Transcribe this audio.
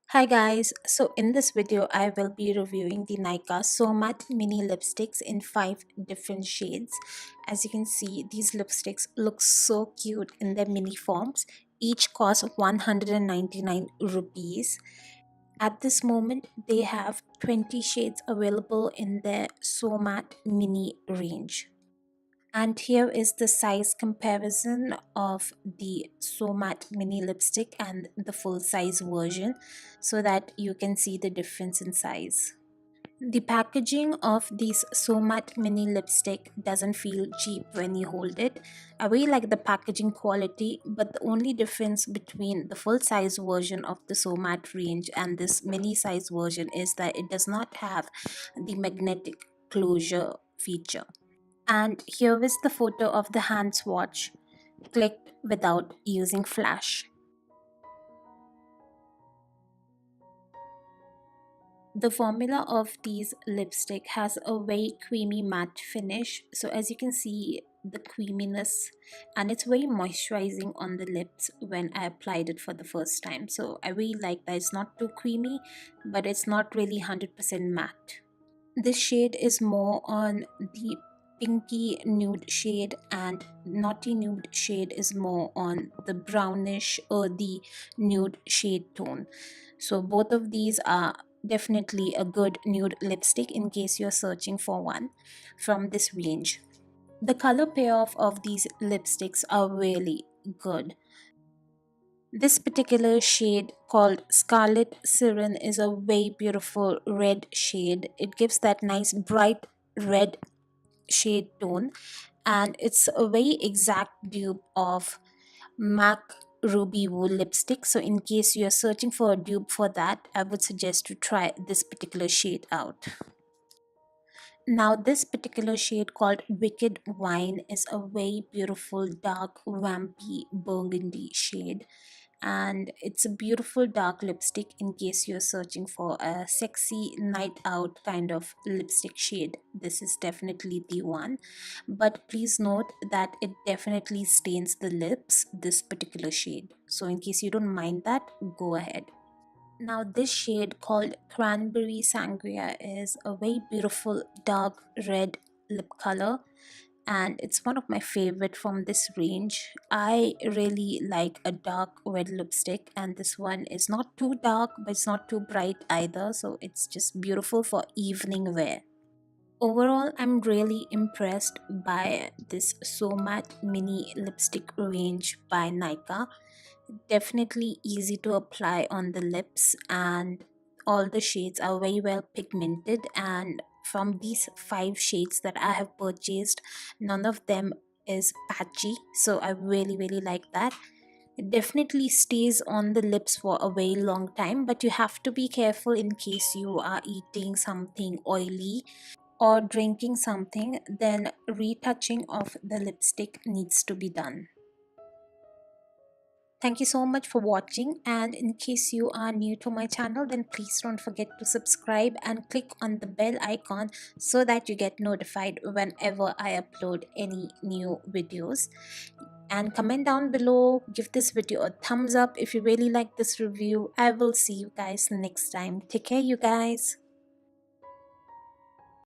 Hi guys, so in this video I will be reviewing the Nykaa So Matte mini lipsticks in 5 different shades. As you can see, these lipsticks look so cute in their mini forms. Each cost 199 rupees. At this moment they have 20 shades available in their So Matte mini range. And here is the size comparison of the So Matte mini lipstick and the full size version so that you can see the difference in size. The packaging of these So Matte mini lipstick doesn't feel cheap when you hold it. I really like the packaging quality, but the only difference between the full size version of the So Matte range and this mini size version is that it does not have the magnetic closure feature. And here is the photo of the hand swatch clicked without using flash. The formula of these lipstick has a very creamy matte finish. So as you can see, the creaminess, and it's very moisturizing on the lips when I applied it for the first time. So I really like that it's not too creamy, but it's not really 100% matte. This shade is more on the pinky nude shade, and naughty nude shade is more on the brownish or the nude shade tone. So both of these are definitely a good nude lipstick in case you're searching for one from this range. The color payoff of these lipsticks are really good. This particular shade called Scarlet Siren is a very beautiful red shade. It gives that nice bright red shade tone, and it's a very exact dupe of MAC Ruby Wool lipstick. So in case you're searching for a dupe for that, I would suggest to try this particular shade out. Now this particular shade called Wicked Wine is a very beautiful dark vampy burgundy shade, and it's a beautiful dark lipstick in case you're searching for a sexy night out kind of lipstick shade. This is definitely the one, but please note that it definitely stains the lips, this particular shade. So in case you don't mind that, go ahead. Now this shade called Cranberry Sangria is a very beautiful dark red lip color, and it's one of my favorite from this range. I really like a dark red lipstick, and this one is not too dark but it's not too bright either, so it's just beautiful for evening wear. Overall, I'm really impressed by this So Matte mini lipstick range by Nykaa. Definitely easy to apply on the lips, and all the shades are very well pigmented, and from these 5 shades that I have purchased, none of them is patchy, so I really like that. It definitely stays on the lips for a very long time, but you have to be careful in case you are eating something oily or drinking something, then retouching of the lipstick needs to be done. Thank you so much for watching, and in case you are new to my channel, then please don't forget to subscribe and click on the bell icon so that you get notified whenever I upload any new videos. And comment down below, give this video a thumbs up if you really like this review. I will see you guys next time. Take care, you guys.